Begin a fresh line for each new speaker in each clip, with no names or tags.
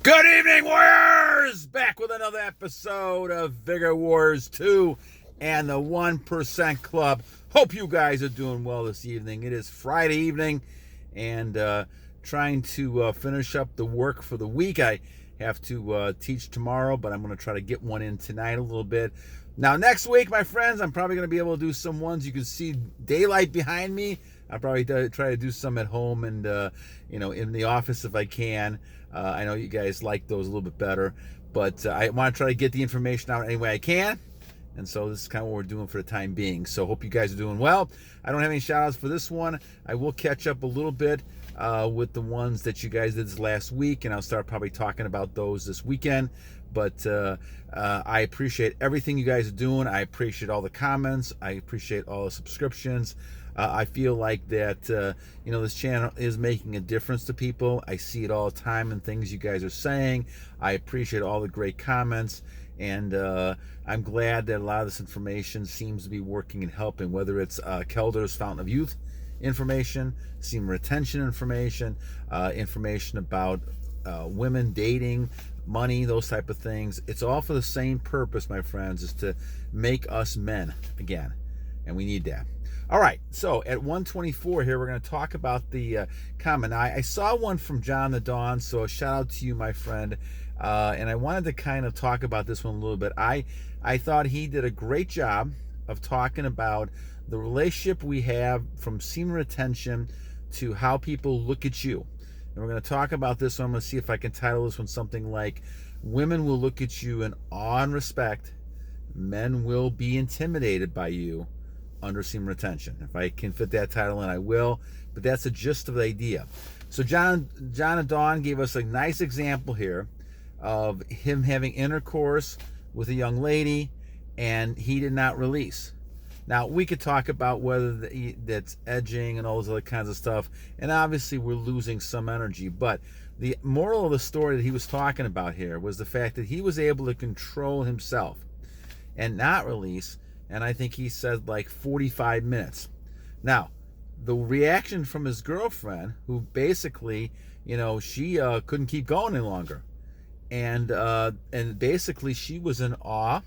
Good evening, Warriors! Back with another episode of Vigor Warriors 2 and the 1% Club. Hope you guys are doing well this evening. It is Friday evening and trying to finish up the work for the week. I have to teach tomorrow, but I'm going to try to get one in tonight a little bit. Now, next week, my friends, I'm probably going to be able to do some ones. You can see daylight behind me. I'll probably try to do some at home and, in the office if I can. I know you guys like those a little bit better, but I want to try to get the information out any way I can. And so this is kind of what we're doing for the time being. So hope you guys are doing well. I don't have any shout outs for this one. I will catch up a little bit with the ones that you guys did this last week, and I'll start probably talking about those this weekend. But I appreciate everything you guys are doing. I appreciate all the comments. I appreciate all the subscriptions. I feel like that, this channel is making a difference to people. I see it all the time in things you guys are saying. I appreciate all the great comments. And I'm glad that a lot of this information seems to be working and helping, whether it's Kelder's Fountain of Youth information, Semen Retention information, information about women dating, money, those type of things. It's all for the same purpose, my friends, is to make us men again. And we need that. All right, so at 124 here, we're going to talk about the comment. I saw one from Jon the Dawn, so a shout out to you, my friend. And I wanted to kind of talk about this one a little bit. I thought he did a great job of talking about the relationship we have from semen retention to how people look at you. And we're going to talk about this one. I'm going to see if I can title this one something like, women will look at you in awe and respect. Men will be intimidated by you under semen retention. If I can fit that title in, I will. But that's the gist of the idea. So Jon and Dawn gave us a nice example here of him having intercourse with a young lady and he did not release. Now, we could talk about whether that's edging and all those other kinds of stuff, and obviously we're losing some energy, but the moral of the story that he was talking about here was the fact that he was able to control himself and not release, and I think he said like 45 minutes. Now, the reaction from his girlfriend, who basically, she couldn't keep going any longer. And basically she was in awe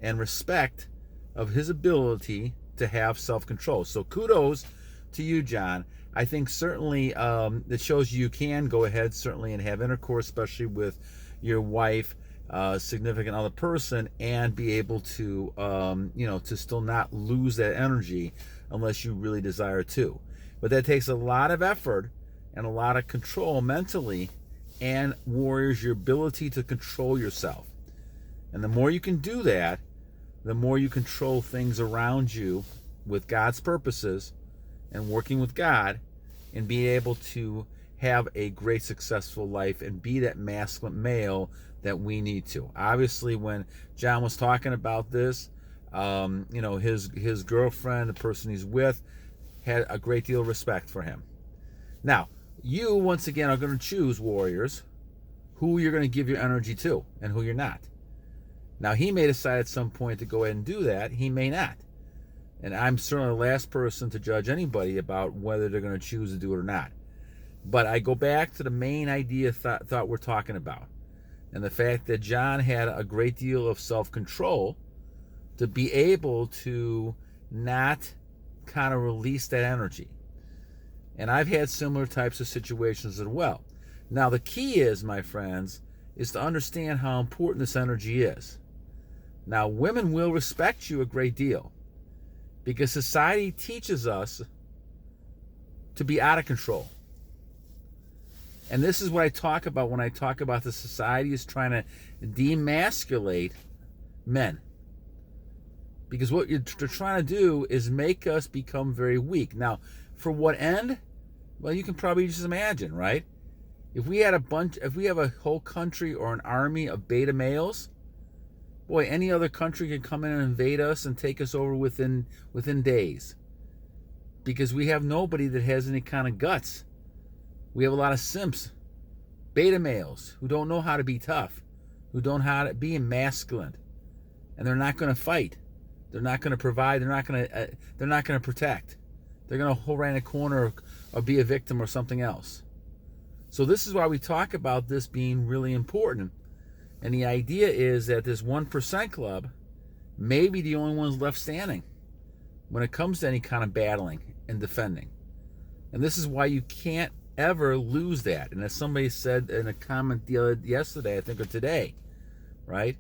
and respect of his ability to have self-control. So kudos to you, Jon. I think certainly it shows you can go ahead certainly and have intercourse, especially with your wife, significant other person, and be able to to still not lose that energy unless you really desire to. But that takes a lot of effort and a lot of control mentally, and warriors, your ability to control yourself. And the more you can do that, the more you control things around you with God's purposes and working with God, and be able to have a great successful life and be that masculine male that we need to. Obviously, when Jon was talking about this, his girlfriend, the person he's with, had a great deal of respect for him. Now, you, once again, are going to choose, warriors, who you're going to give your energy to and who you're not. Now, he may decide at some point to go ahead and do that. He may not. And I'm certainly the last person to judge anybody about whether they're going to choose to do it or not. But I go back to the main idea thought we're talking about. And the fact that Jon had a great deal of self-control to be able to not kind of release that energy. And I've had similar types of situations as well. Now, the key is, my friends, is to understand how important this energy is. Now, women will respect you a great deal because society teaches us to be out of control. And this is what I talk about when I talk about the society is trying to demasculate men. Because what they're trying to do is make us become very weak. Now, for what end? Well, you can probably just imagine, right? If we have a whole country or an army of beta males, boy, any other country can come in and invade us and take us over within days. Because we have nobody that has any kind of guts. We have a lot of simps, beta males, who don't know how to be tough, who don't know how to be masculine, and they're not going to fight. They're not going to provide. They're not going to protect. They're going to hold right in a corner or be a victim or something else. So this is why we talk about this being really important. And the idea is that this 1% club may be the only ones left standing when it comes to any kind of battling and defending. And this is why you can't ever lose that. And as somebody said in a comment yesterday, I think, or today, right?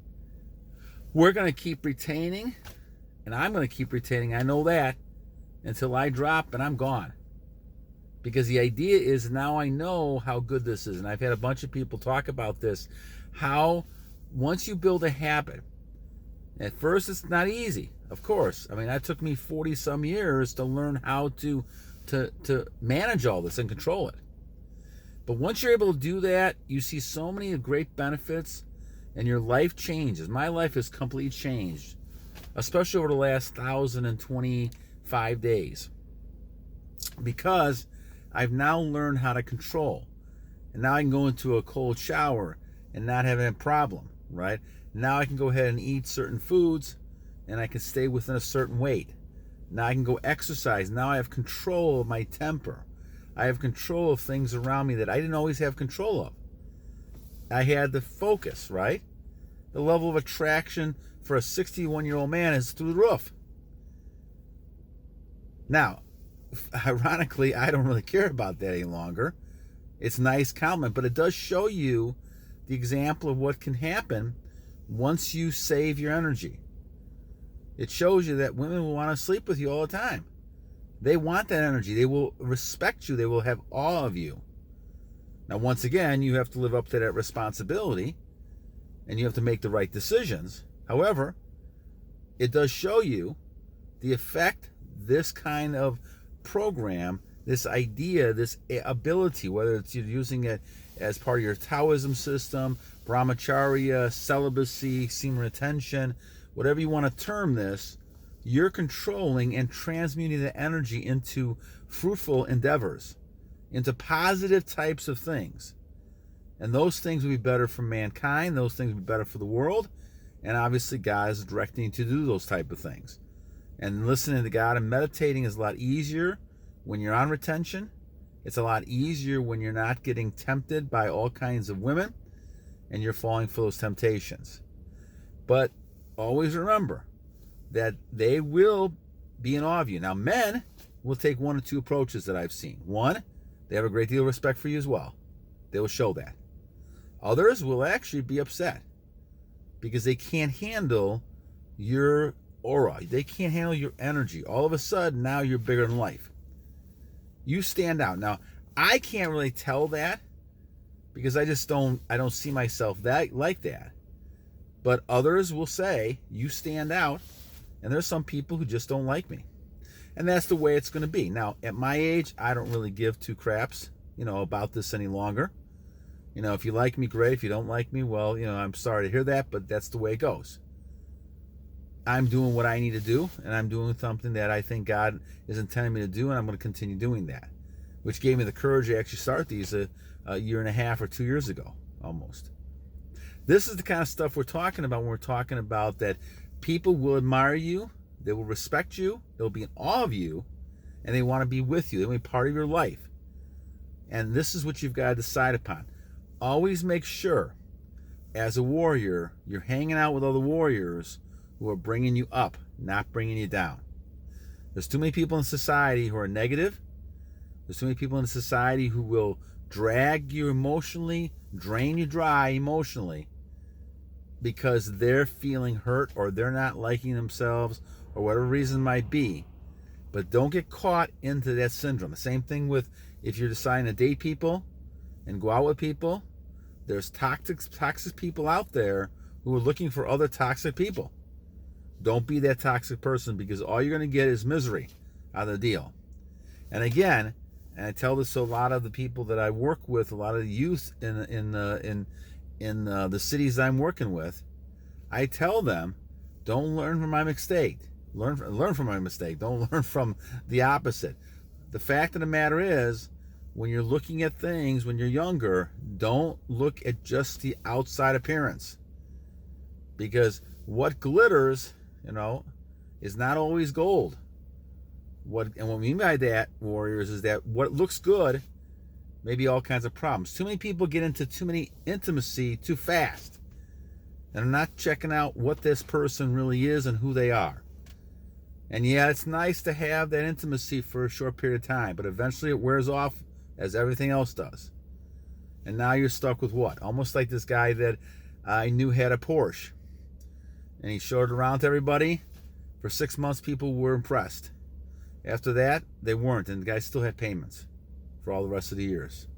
We're going to keep retaining, and I'm going to keep retaining, I know that, until I drop and I'm gone. Because the idea is now I know how good this is. And I've had a bunch of people talk about this, how once you build a habit, at first it's not easy, of course. I mean, that took me 40 some years to learn how to manage all this and control it. But once you're able to do that, you see so many great benefits and your life changes. My life has completely changed, especially over the last 1,025 days, because I've now learned how to control. And now I can go into a cold shower and not have any problem, right? Now I can go ahead and eat certain foods and I can stay within a certain weight. Now I can go exercise. Now I have control of my temper. I have control of things around me that I didn't always have control of. I had the focus, right? The level of attraction for a 61-year-old man is through the roof. Now, ironically, I don't really care about that any longer. It's a nice compliment, but it does show you the example of what can happen once you save your energy. It shows you that women will want to sleep with you all the time. They want that energy. They will respect you. They will have awe of you. Now, once again, you have to live up to that responsibility and you have to make the right decisions. However, it does show you the effect this kind of program, this idea, this ability, whether it's you're using it as part of your Taoism system, brahmacharya, celibacy, semen retention, whatever you want to term this, you're controlling and transmuting the energy into fruitful endeavors, into positive types of things. And those things will be better for mankind, those things will be better for the world, and obviously God is directing you to do those type of things. And listening to God and meditating is a lot easier when you're on retention. It's a lot easier when you're not getting tempted by all kinds of women and you're falling for those temptations. But always remember that they will be in awe of you. Now, men will take one or two approaches that I've seen. One, they have a great deal of respect for you as well. They will show that. Others will actually be upset because they can't handle your aura. They can't handle your energy. All of a sudden, now you're bigger than life. You stand out. Now, I can't really tell that because I don't see myself that like that. But others will say, you stand out, and there's some people who just don't like me. And that's the way it's going to be. Now, at my age, I don't really give two craps, about this any longer. If you like me, great. If you don't like me, well, I'm sorry to hear that, but that's the way it goes. I'm doing what I need to do, and I'm doing something that I think God is intending me to do, and I'm going to continue doing that, which gave me the courage to actually start these a year and a half or 2 years ago, almost. This is the kind of stuff we're talking about when we're talking about that people will admire you, they will respect you, they'll be in awe of you, and they want to be with you. They'll be part of your life. And this is what you've got to decide upon. Always make sure, as a warrior, you're hanging out with other warriors who are bringing you up, not bringing you down. There's too many people in society who are negative. There's too many people in society who will drag you emotionally, drain you dry emotionally, because they're feeling hurt or they're not liking themselves or whatever reason might be. But don't get caught into that syndrome. The same thing with if you're deciding to date people and go out with people. There's toxic people out there who are looking for other toxic people. Don't be that toxic person, because all you're going to get is misery out of the deal. And again, and I tell this to a lot of the people that I work with, a lot of the youth in the cities I'm working with, I tell them, don't learn from my mistake. Learn from my mistake. Don't learn from the opposite. The fact of the matter is, when you're looking at things when you're younger, don't look at just the outside appearance, because what glitters, is not always gold. What we mean by that, warriors, is that what looks good maybe all kinds of problems. Too many people get into too many intimacy too fast, and are not checking out what this person really is and who they are. And yeah, it's nice to have that intimacy for a short period of time, but eventually it wears off as everything else does. And now you're stuck with what? Almost like this guy that I knew had a Porsche. And he showed it around to everybody. For 6 months, people were impressed. After that, they weren't, and the guy still had payments for all the rest of the years.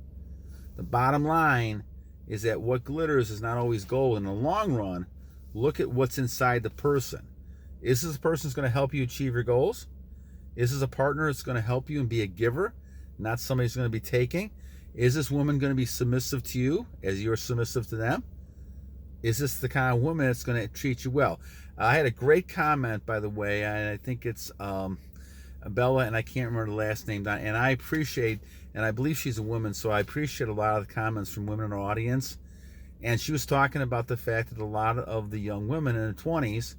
The bottom line is that what glitters is not always gold. In the long run, look at what's inside the person. Is this a person who's going to help you achieve your goals? Is this a partner that's going to help you and be a giver, not somebody who's going to be taking? Is this woman going to be submissive to you as you're submissive to them? Is this the kind of woman that's going to treat you well? I had a great comment, by the way, and I think it's Bella, and I can't remember the last name, and I appreciate, and I believe she's a woman, so I appreciate a lot of the comments from women in our audience. And she was talking about the fact that a lot of the young women in their 20s,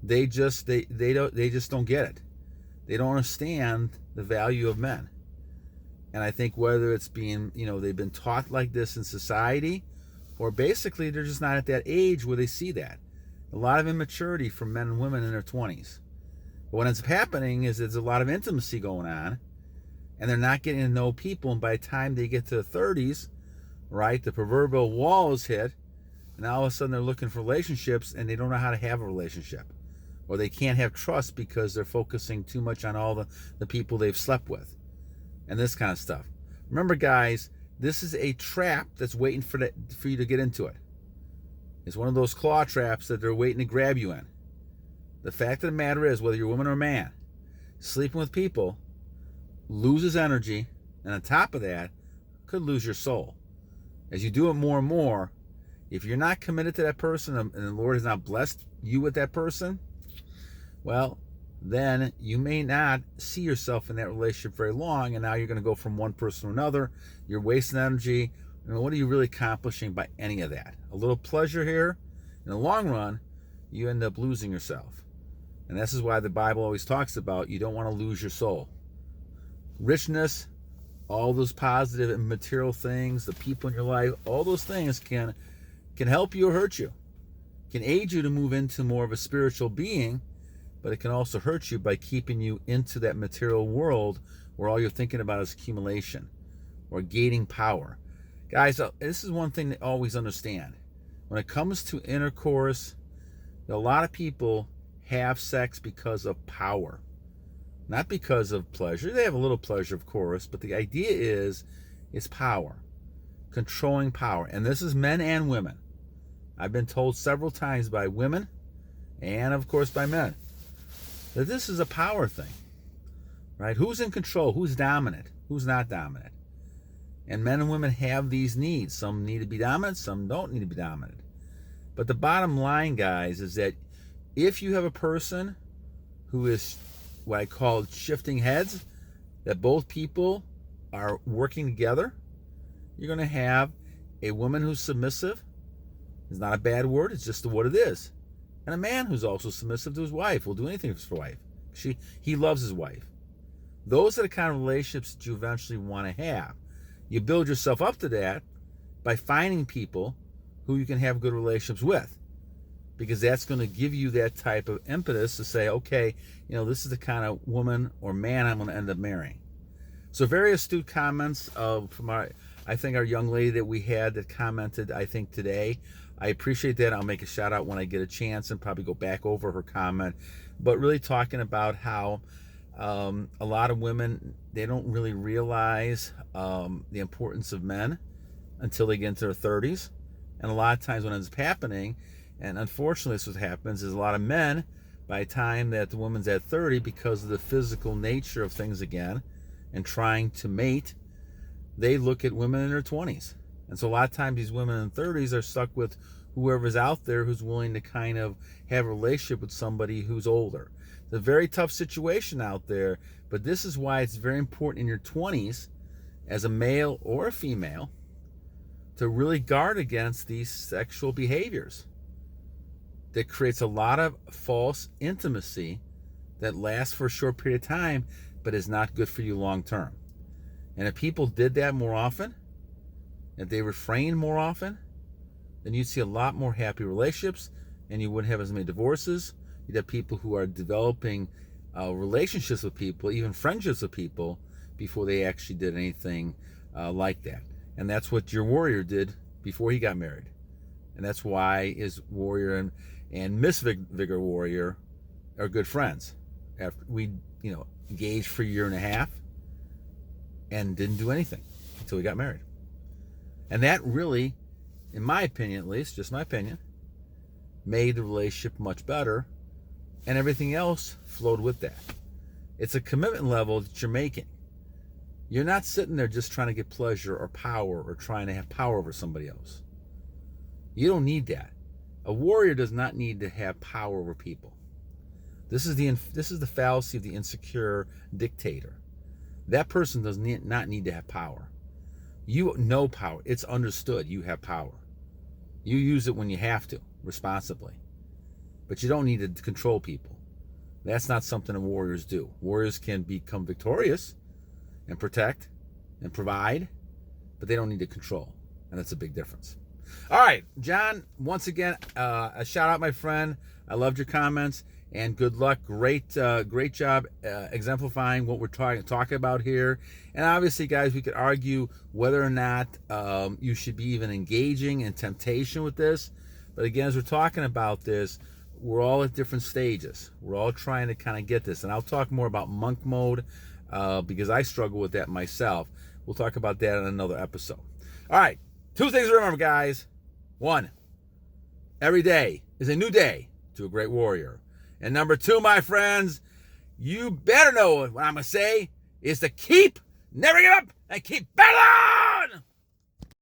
they just don't get it. They don't understand the value of men. And I think whether it's being, they've been taught like this in society, or basically they're just not at that age where they see that. A lot of immaturity from men and women in their 20s. But what ends up happening is there's a lot of intimacy going on, and they're not getting to know people. And by the time they get to the 30s, right, the proverbial wall is hit, and all of a sudden they're looking for relationships, and they don't know how to have a relationship. Or they can't have trust because they're focusing too much on all the people they've slept with. And this kind of stuff. Remember, guys, this is a trap that's waiting for you to get into it. It's one of those claw traps that they're waiting to grab you in. The fact of the matter is, whether you're a woman or a man, sleeping with people loses energy, and on top of that, could lose your soul. As you do it more and more, if you're not committed to that person and the Lord has not blessed you with that person, well, then you may not see yourself in that relationship very long, and now you're going to go from one person to another. You're wasting energy. What are you really accomplishing by any of that? A little pleasure here. In the long run, you end up losing yourself. And this is why the Bible always talks about you don't want to lose your soul. Richness, all those positive and material things, the people in your life, all those things can help you or hurt you. Can aid you to move into more of a spiritual being, but it can also hurt you by keeping you into that material world where all you're thinking about is accumulation or gaining power. Guys, this is one thing to always understand. When it comes to intercourse, a lot of people have sex because of power, not because of pleasure. They have a little pleasure, of course, but the idea is power, controlling power. And this is men and women. I've been told several times by women and, of course, by men that this is a power thing, right? Who's in control? Who's dominant? Who's not dominant? And men and women have these needs. Some need to be dominant, some don't need to be dominant. But the bottom line, guys, is that if you have a person who is what I call shifting heads, that both people are working together, you're going to have a woman who's submissive. It's not a bad word, it's just what it is. And a man who's also submissive to his wife, will do anything for his wife. He loves his wife. Those are the kind of relationships that you eventually want to have. You build yourself up to that by finding people who you can have good relationships with, because that's going to give you that type of impetus to say, okay, this is the kind of woman or man I'm going to end up marrying. So very astute comments from our young lady that we had that commented, I think, today. I appreciate that. I'll make a shout out when I get a chance and probably go back over her comment. But really talking about how a lot of women, they don't really realize the importance of men until they get into their 30s. And a lot of times what ends up happening, and unfortunately this is what happens, is a lot of men, by the time that the woman's at 30, because of the physical nature of things again, and trying to mate, they look at women in their 20s. And so a lot of times these women in their 30s are stuck with whoever's out there who's willing to kind of have a relationship with somebody who's older. It's a very tough situation out there, but this is why it's very important in your 20s, as a male or a female, to really guard against these sexual behaviors that creates a lot of false intimacy that lasts for a short period of time, but is not good for you long term. And if people did that more often, if they refrained more often, then you'd see a lot more happy relationships, and you wouldn't have as many divorces. You'd have people who are developing relationships with people, even friendships with people, before they actually did anything like that. And that's what your warrior did before he got married. And that's why his warrior and Miss Vigor Warrior are good friends. After we, engaged for a year and a half and didn't do anything until we got married. And that really, in my opinion at least, just my opinion, made the relationship much better, and everything else flowed with that. It's a commitment level that you're making. You're not sitting there just trying to get pleasure or power or trying to have power over somebody else. You don't need that. A warrior does not need to have power over people. This is the fallacy of the insecure dictator. That person does not need to have power. You know power. It's understood you have power. You use it when you have to, responsibly. But you don't need to control people. That's not something that warriors do. Warriors can become victorious and protect and provide, but they don't need to control. And that's a big difference. All right, Jon, once again, a shout out, my friend. I loved your comments, and good luck. Great job exemplifying what we're talking about here. And obviously, guys, we could argue whether or not you should be even engaging in temptation with this. But again, as we're talking about this, we're all at different stages. We're all trying to kind of get this. And I'll talk more about monk mode because I struggle with that myself. We'll talk about that in another episode. All right. 2 things to remember, guys. 1, every day is a new day to a great warrior. And number 2, my friends, you better know what I'm going to say is to never give up, and keep battling!